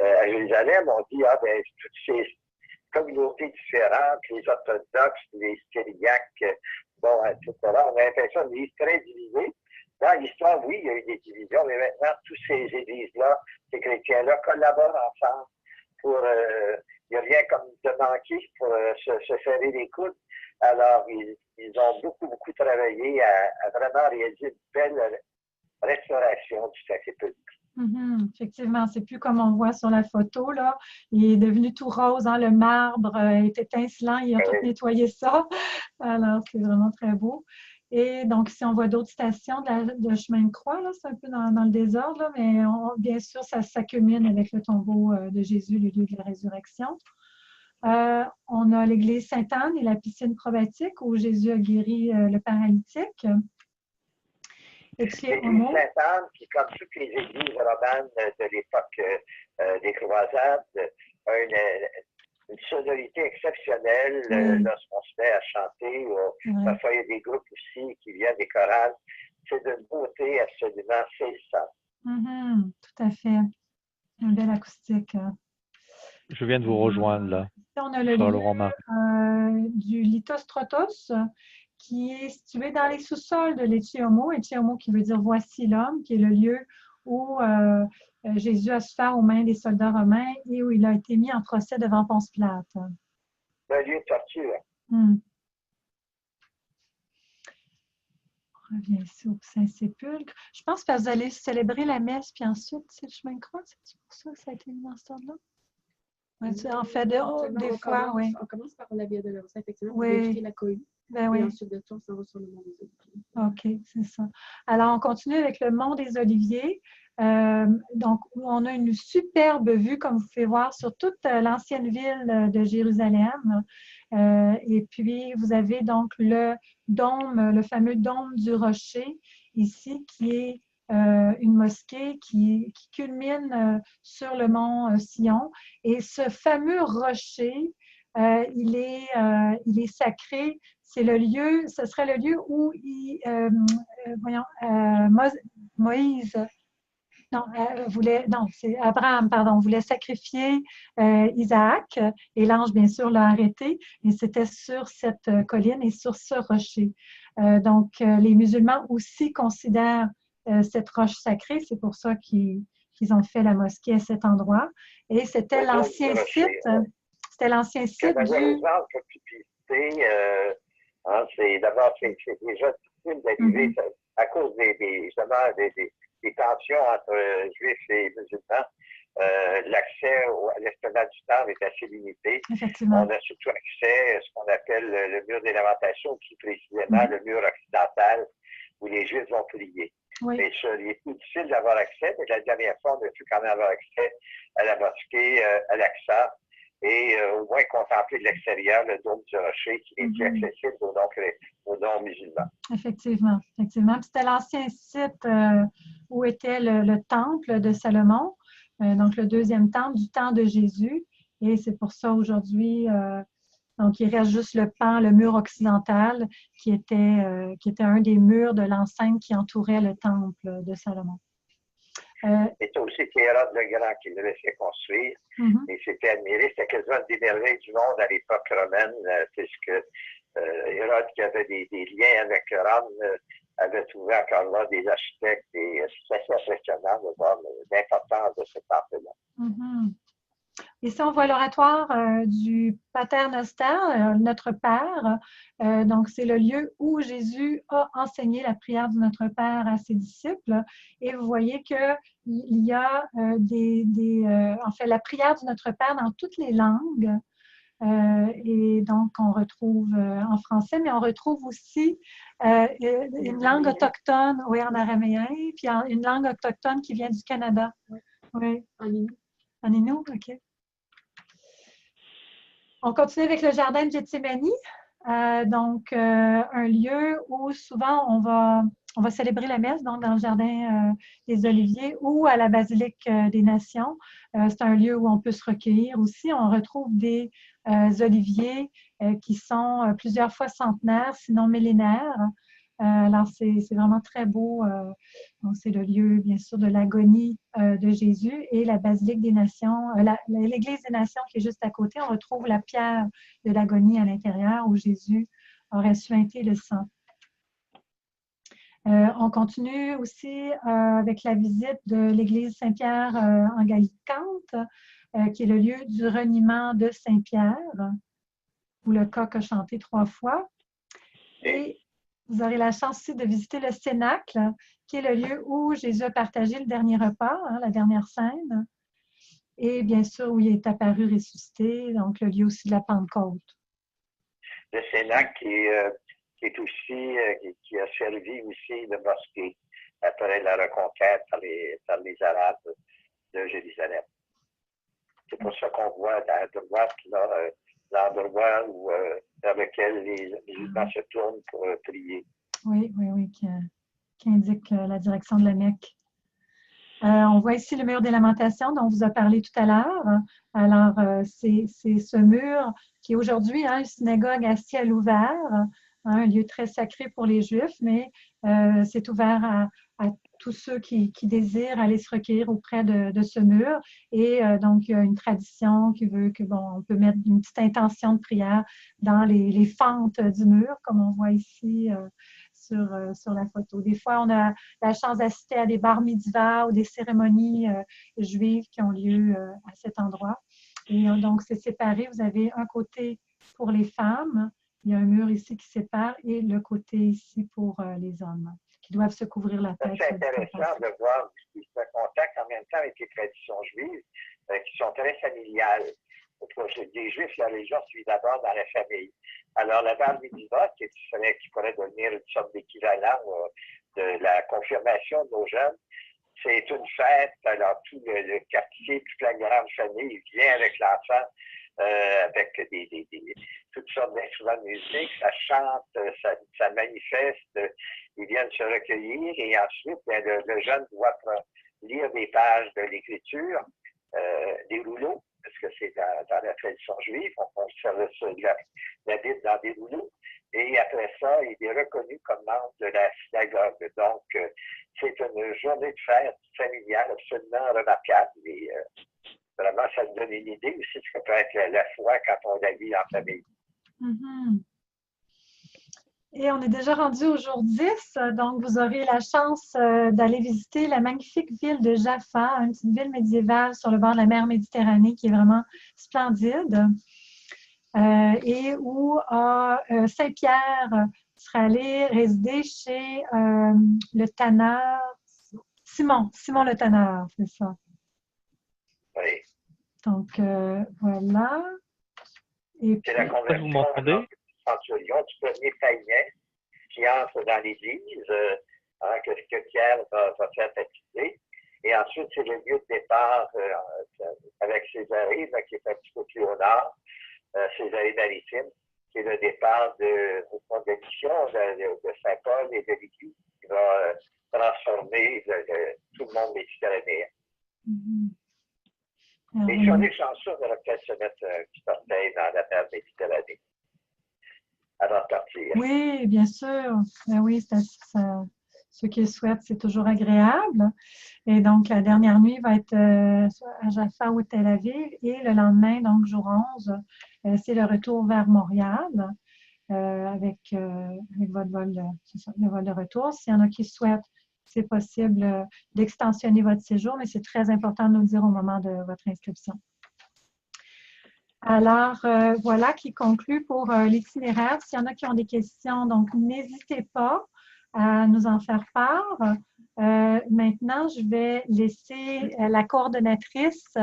Speaker 2: à Jérusalem, on dit, toutes ces communautés différentes, les orthodoxes, les syriaques, bon, etc. On a l'impression d'une église très divisée. Dans l'histoire, oui, il y a eu des divisions, mais maintenant, toutes ces églises-là, ces chrétiens-là collaborent ensemble pour, il n'y a rien comme de manquer pour se serrer les coudes. Alors, ils ont beaucoup travaillé à vraiment réaliser une belle restauration du Saint-Sépulcre.
Speaker 1: Effectivement, c'est plus comme on voit sur la photo, là. Il est devenu tout rose, hein, le marbre est étincelant, ils ont tout nettoyé ça. Alors, c'est vraiment très beau. Et donc, si on voit d'autres stations de chemin de croix, là, c'est un peu dans le désordre, là, mais bien sûr, ça s'accumule avec le tombeau de Jésus, le lieu de la résurrection. On a l'église Sainte-Anne et la piscine probatique où Jésus a guéri le paralytique.
Speaker 2: L'église Sainte-Anne, qui, comme toutes les églises romanes de l'époque des croisades, a une sonorité exceptionnelle lorsqu'on se met à chanter. Parfois, il y a des groupes aussi qui viennent des chorales. C'est d'une beauté absolument saisissante.
Speaker 1: Tout à fait. Une belle acoustique.
Speaker 3: Je viens de vous rejoindre là.
Speaker 1: On a le lieu du Lithostrotos, qui est situé dans les sous-sols de l'Ecce-Homo. Ecce-Homo qui veut dire « voici l'homme », qui est le lieu où Jésus a souffert aux mains des soldats romains et où il a été mis en procès devant Ponce Pilate.
Speaker 2: Un lieu de torture.
Speaker 1: On revient ici au Saint-Sépulcre. Je pense que vous allez célébrer la messe, puis ensuite, c'est le chemin de croix. C'est pour ça que ça a été mis dans ce ordre-là? En fait, des fois, oui.
Speaker 4: On commence par la Via Dolorosa, effectivement, pour éviter la cohue. Et ensuite de ça, on s'en va sur le Mont des Oliviers.
Speaker 1: OK, c'est ça. Alors, on continue avec le Mont des Oliviers. Donc, où on a une superbe vue, comme vous pouvez voir, sur toute l'ancienne ville de Jérusalem. Et puis, vous avez donc le dôme, le fameux dôme du rocher, ici, qui est une mosquée qui culmine sur le mont Sion. Et ce fameux rocher, il est sacré. C'est le lieu, ce serait le lieu où Moïse, c'est Abraham, pardon, voulait sacrifier Isaac et l'ange, bien sûr, l'a arrêté. Et c'était sur cette colline et sur ce rocher. Donc, les musulmans aussi considèrent cette roche sacrée. C'est pour ça qu'ils ont fait la mosquée à cet endroit. Et c'était l'ancien site. C'était l'ancien site du...
Speaker 2: D'abord, c'est déjà difficile d'arriver à cause des tensions entre juifs et musulmans. L'accès à l'esplanade du Temple est assez limité. On a surtout accès à ce qu'on appelle le mur des lamentations, qui est précisément le mur occidental où les juifs vont prier. Mais il est plus difficile d'avoir accès, mais la dernière fois, on a pu quand même avoir accès à la mosquée, à l'Aqsa, et au moins contempler de l'extérieur le dôme du rocher qui est accessible aux non-musulmans.
Speaker 1: Effectivement. C'était l'ancien site où était le temple de Salomon, donc le deuxième temple du temps de Jésus. Et c'est pour ça aujourd'hui, Donc, il reste juste le mur occidental qui était un des murs de l'enceinte qui entourait le temple de Salomon.
Speaker 2: Et c'est aussi Hérode le Grand qui le laissait construire. Et c'était admiré. C'était quasiment une des merveilles du monde à l'époque romaine, puisque Hérode, qui avait des liens avec Rome, avait trouvé encore là des architectes. Et c'est assez impressionnant de voir l'importance de ce temple-là.
Speaker 1: Ici, on voit l'oratoire du Pater Noster, Notre Père. Donc, c'est le lieu où Jésus a enseigné la prière du Notre Père à ses disciples. Et vous voyez qu'il y a en fait, la prière du Notre Père dans toutes les langues. Et donc, on retrouve en français, mais on retrouve aussi une langue autochtone, oui, en araméen, puis une langue autochtone qui vient du Canada. Oui.
Speaker 4: En Inou.
Speaker 1: En Inou, OK. On continue avec le jardin de Gethsémani, donc un lieu où souvent on va célébrer la messe, donc dans le jardin des Oliviers ou à la basilique des Nations. C'est un lieu où on peut se recueillir aussi. On retrouve des oliviers qui sont plusieurs fois centenaires, sinon millénaires. Alors, c'est vraiment très beau. C'est le lieu, bien sûr, de l'agonie de Jésus et la basilique des Nations, l'église des Nations qui est juste à côté. On retrouve la pierre de l'agonie à l'intérieur où Jésus aurait suinté le sang. On continue aussi avec la visite de l'église Saint-Pierre en Gallicante, qui est le lieu du reniement de Saint-Pierre, où le coq a chanté 3 fois. Et vous aurez la chance aussi de visiter le Cénacle, qui est le lieu où Jésus a partagé le dernier repas, la dernière scène, et bien sûr où il est apparu ressuscité, donc le lieu aussi de la Pentecôte.
Speaker 2: Le Cénacle qui est aussi, qui a servi aussi de mosquée après la reconquête par les Arabes de Jérusalem. C'est pour ça qu'on voit à droite là, l'endroit vers lequel les musulmans se tournent pour prier.
Speaker 1: Oui, qui indique la direction de la Mecque. On voit ici le mur des lamentations dont on vous a parlé tout à l'heure. Alors, c'est ce mur qui est aujourd'hui une synagogue à ciel ouvert, un lieu très sacré pour les Juifs, mais c'est ouvert à tous ceux qui désirent aller se recueillir auprès de ce mur. Et donc, il y a une tradition qui veut que, on peut mettre une petite intention de prière dans les fentes du mur, comme on voit ici sur la photo. Des fois, on a la chance d'assister à des bar mitzvahs ou des cérémonies juives qui ont lieu à cet endroit. Et donc, c'est séparé. Vous avez un côté pour les femmes, il y a un mur ici qui sépare, et le côté ici pour les hommes, qui doivent se couvrir la tête.
Speaker 2: C'est intéressant de voir ce contact en même temps avec les traditions juives qui sont très familiales. Pour les Juifs, la religion suit d'abord dans la famille. Alors, la bar mitzvah, qui pourrait devenir une sorte d'équivalent de la confirmation de nos jeunes, c'est une fête. Alors, tout le quartier, toute la grande famille vient avec l'enfant, avec toutes sortes d'instruments de musique. Ça chante, ça manifeste. Ils viennent se recueillir et ensuite, le jeune doit lire des pages de l'écriture, des rouleaux, parce que c'est dans la tradition juive, on conserve la Bible dans des rouleaux. Et après ça, il est reconnu comme membre de la synagogue. Donc, c'est une journée de fête familiale absolument remarquable. Et vraiment, ça me donne une idée aussi de ce que peut être la foi quand on la vit en famille.
Speaker 1: Mm-hmm. Et on est déjà rendu au jour 10, donc vous aurez la chance d'aller visiter la magnifique ville de Jaffa, une petite ville médiévale sur le bord de la mer Méditerranée qui est vraiment splendide, et où Saint-Pierre sera allé résider chez le tanneur, Simon le tanneur, c'est ça.
Speaker 2: Oui.
Speaker 1: Donc, voilà.
Speaker 2: C'est la conversion centurion du premier païen qui entre dans l'Église, que Pierre va faire baptiser. Et ensuite, c'est le lieu de départ avec Césarée, qui est un petit peu plus au nord, Césarée maritime, qui est le départ de la mission de Saint-Paul et de l'Église, qui va transformer tout le monde méditerranéen. Et si on est chanceux, on va peut-être se mettre un petit orteil dans la mer Méditerranée. avant de partir.
Speaker 1: Oui, bien sûr. Ben oui, ceux qui le souhaitent, c'est toujours agréable. Et donc, la dernière nuit va être soit à Jaffa ou Tel Aviv. Et le lendemain, donc jour 11, c'est le retour vers Montréal avec votre vol, le vol de retour. S'il y en a qui souhaitent, c'est possible d'extensionner votre séjour, mais c'est très important de nous le dire au moment de votre inscription. Alors, voilà qui conclut pour l'itinéraire. S'il y en a qui ont des questions, donc n'hésitez pas à nous en faire part. Maintenant, je vais laisser la coordonnatrice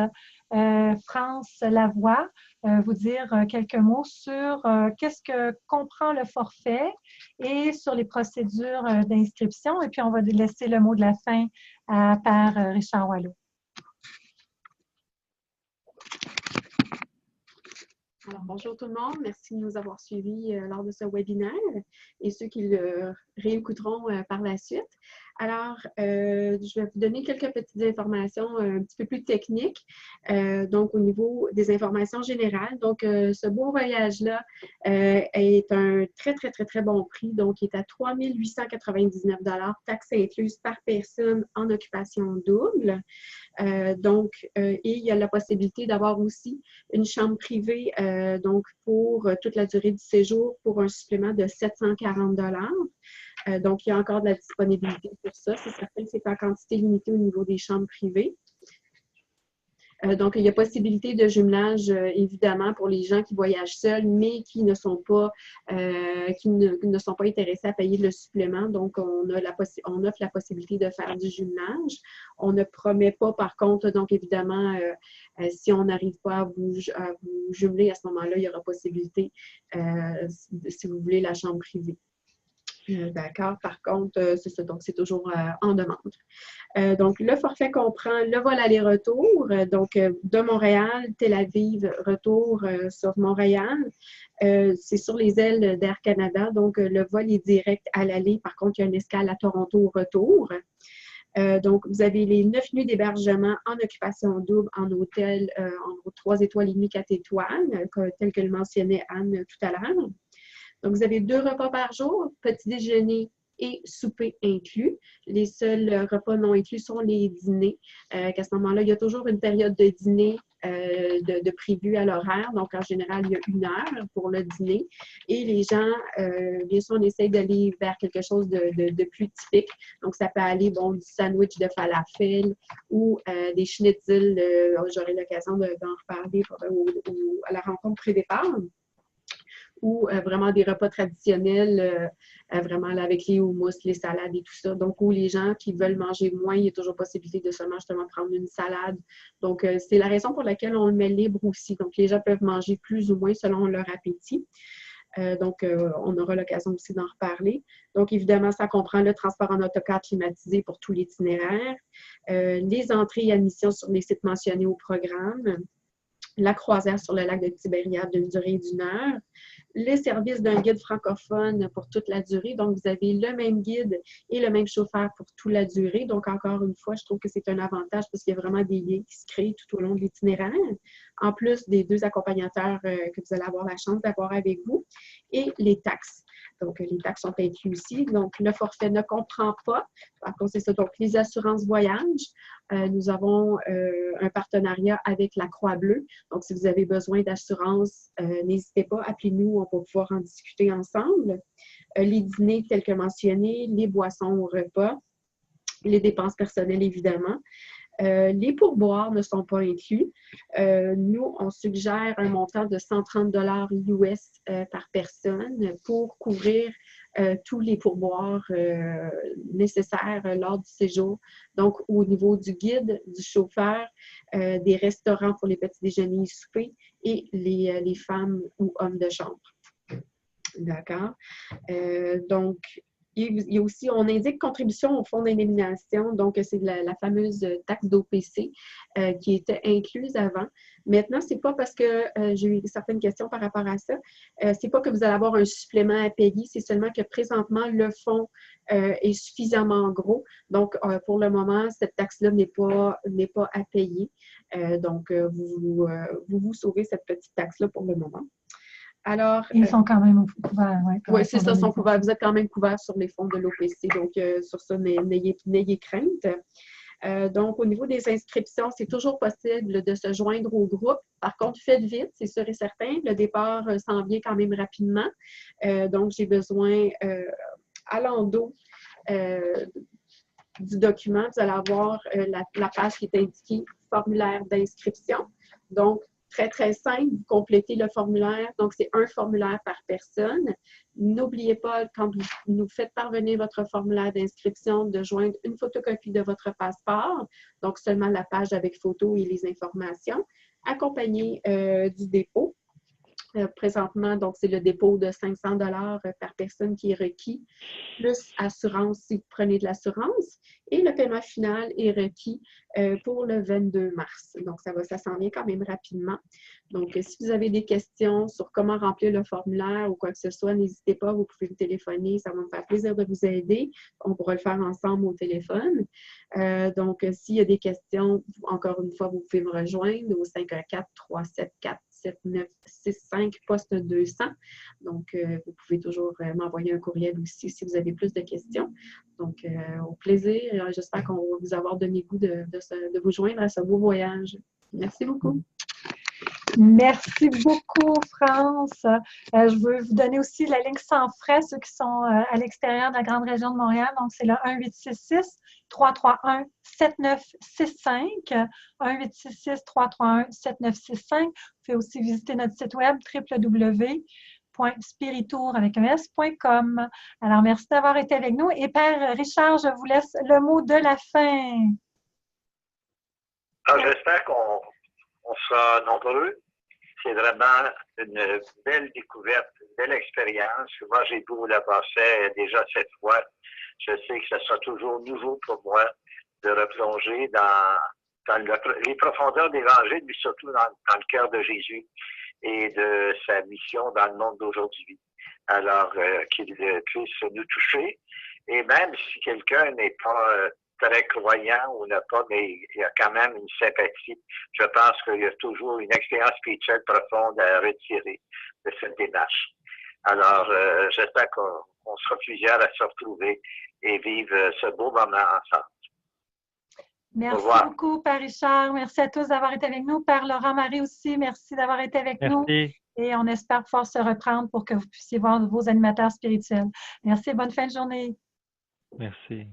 Speaker 1: France Lavoie vous dire quelques mots sur qu'est-ce que comprend le forfait et sur les procédures d'inscription. Et puis, on va laisser le mot de la fin à Père Richard Wallot.
Speaker 4: Alors, bonjour tout le monde. Merci de nous avoir suivis lors de ce webinaire et ceux qui le réécouteront par la suite. Alors, je vais vous donner quelques petites informations un petit peu plus techniques, donc au niveau des informations générales. Donc, ce beau voyage-là est un très bon prix, donc il est à 3 899 $, taxes incluses par personne en occupation double. Et il y a la possibilité d'avoir aussi une chambre privée donc pour toute la durée du séjour pour un supplément de 740 $. Donc, il y a encore de la disponibilité pour ça. C'est certain que c'est en quantité limitée au niveau des chambres privées. Donc, il y a possibilité de jumelage, évidemment, pour les gens qui voyagent seuls, mais qui ne sont pas intéressés à payer le supplément. Donc, on offre la possibilité de faire du jumelage. On ne promet pas, par contre, donc évidemment, si on n'arrive pas à vous jumeler, à ce moment-là, il y aura possibilité, si vous voulez, la chambre privée. D'accord. Par contre, c'est ça. Donc, c'est toujours en demande. Donc, le forfait comprend le vol aller-retour. Donc, de Montréal, Tel Aviv, retour sur Montréal. C'est sur les ailes d'Air Canada. Donc, le vol est direct à l'aller. Par contre, il y a une escale à Toronto au retour. Donc, vous avez les 9 nuits d'hébergement en occupation double en hôtel, en 3 étoiles et demi, 4 étoiles, tel que le mentionnait Anne tout à l'heure. Donc, vous avez 2 repas par jour, petit déjeuner et souper inclus. Les seuls repas non inclus sont les dîners. À ce moment-là, il y a toujours une période de dîner de prévu à l'horaire. Donc, en général, il y a 1 heure pour le dîner. Et les gens, bien sûr, on essaie d'aller vers quelque chose de plus typique. Donc, ça peut aller, bon, du sandwich de falafel ou des schnitzels. J'aurai l'occasion d'en reparler à la rencontre pré-départ. Ou vraiment des repas traditionnels, vraiment là, avec les houmous, les salades et tout ça. Donc, où les gens qui veulent manger moins, il y a toujours possibilité de seulement justement prendre une salade. Donc, c'est la raison pour laquelle on le met libre aussi. Donc, les gens peuvent manger plus ou moins selon leur appétit. Donc, on aura l'occasion aussi d'en reparler. Donc, évidemment, ça comprend le transport en autocar climatisé pour tout l'itinéraire, les entrées et admissions sur les sites mentionnés au programme, la croisière sur le lac de Tibériade d'une durée d'1 heure, les services d'un guide francophone pour toute la durée. Donc, vous avez le même guide et le même chauffeur pour toute la durée. Donc, encore une fois, je trouve que c'est un avantage parce qu'il y a vraiment des liens qui se créent tout au long de l'itinéraire, en plus des 2 accompagnateurs que vous allez avoir la chance d'avoir avec vous, et les taxes. Donc, les taxes sont incluses ici. Donc, le forfait ne comprend pas. Par contre, c'est ça. Donc, les assurances voyage. Nous avons un partenariat avec la Croix-Bleue. Donc, si vous avez besoin d'assurance, n'hésitez pas, appelez-nous, on va pouvoir en discuter ensemble. Les dîners tels que mentionnés, les boissons au repas, les dépenses personnelles, évidemment. Les pourboires ne sont pas inclus. Nous, on suggère un montant de 130 $ US par personne pour couvrir tous les pourboires nécessaires lors du séjour. Donc, au niveau du guide, du chauffeur, des restaurants pour les petits déjeuners et soupers et les femmes ou hommes de chambre. D'accord? Donc, il y a aussi, on indique contribution au fonds d'indemnisation, donc c'est la fameuse taxe d'OPC qui était incluse avant. Maintenant, c'est pas parce que j'ai eu certaines questions par rapport à ça, c'est pas que vous allez avoir un supplément à payer, c'est seulement que présentement, le fonds est suffisamment gros. Donc, pour le moment, cette taxe-là n'est pas à payer. Donc, vous sauvez cette petite taxe-là pour le moment. Alors,
Speaker 1: Ils sont quand même couverts, oui.
Speaker 4: oui, c'est ça, sont couverts. Vous êtes quand même couverts sur les fonds de l'OPC, donc sur ça, n'ayez crainte. Donc, au niveau des inscriptions, c'est toujours possible de se joindre au groupe. Par contre, faites vite, c'est sûr et certain. Le départ s'en vient quand même rapidement. Donc, j'ai besoin, à l'endos du document, vous allez avoir la page qui est indiquée « Formulaire d'inscription ». Donc, très, très simple, vous complétez le formulaire. Donc, c'est un formulaire par personne. N'oubliez pas, quand vous nous faites parvenir votre formulaire d'inscription, de joindre une photocopie de votre passeport, donc seulement la page avec photo et les informations, accompagnée du dépôt. Présentement, donc, c'est le dépôt de 500 $ par personne qui est requis, plus assurance si vous prenez de l'assurance. Et le paiement final est requis pour le 22 mars. Donc, ça s'en vient quand même rapidement. Donc, si vous avez des questions sur comment remplir le formulaire ou quoi que ce soit, n'hésitez pas, vous pouvez me téléphoner. Ça va me faire plaisir de vous aider. On pourra le faire ensemble au téléphone. Donc, s'il y a des questions, encore une fois, vous pouvez me rejoindre au 514-374-7965, poste 200. Donc, vous pouvez toujours m'envoyer un courriel aussi si vous avez plus de questions. Donc, au plaisir. J'espère qu'on va vous avoir donné goût de vous joindre à ce beau voyage. Merci beaucoup.
Speaker 1: Merci beaucoup, France. Je veux vous donner aussi la ligne sans frais, ceux qui sont à l'extérieur de la grande région de Montréal. Donc, c'est le 1-866-331-7965. 1-866-331-7965. Vous pouvez aussi visiter notre site web www.spiritour.com. Alors, merci d'avoir été avec nous. Et Père Richard, je vous laisse le mot de la fin.
Speaker 2: J'espère qu'on sera nombreux. C'est vraiment une belle découverte, une belle expérience. Moi, j'ai beau la passer déjà 7 fois. Je sais que ce sera toujours nouveau pour moi de replonger dans les profondeurs de l'Évangile, mais surtout dans le cœur de Jésus et de sa mission dans le monde d'aujourd'hui. Alors, qu'il puisse nous toucher. Et même si quelqu'un n'est pas très croyant ou n'a pas, mais il y a quand même une sympathie. Je pense qu'il y a toujours une expérience spirituelle profonde à retirer de cette démarche. Alors, j'espère qu'on sera plusieurs à se retrouver et vivre ce beau moment ensemble.
Speaker 1: Merci beaucoup, Père Richard. Merci à tous d'avoir été avec nous. Père Laurent-Marie aussi, merci d'avoir été avec nous. Et on espère pouvoir se reprendre pour que vous puissiez voir vos animateurs spirituels. Merci et bonne fin de journée.
Speaker 3: Merci.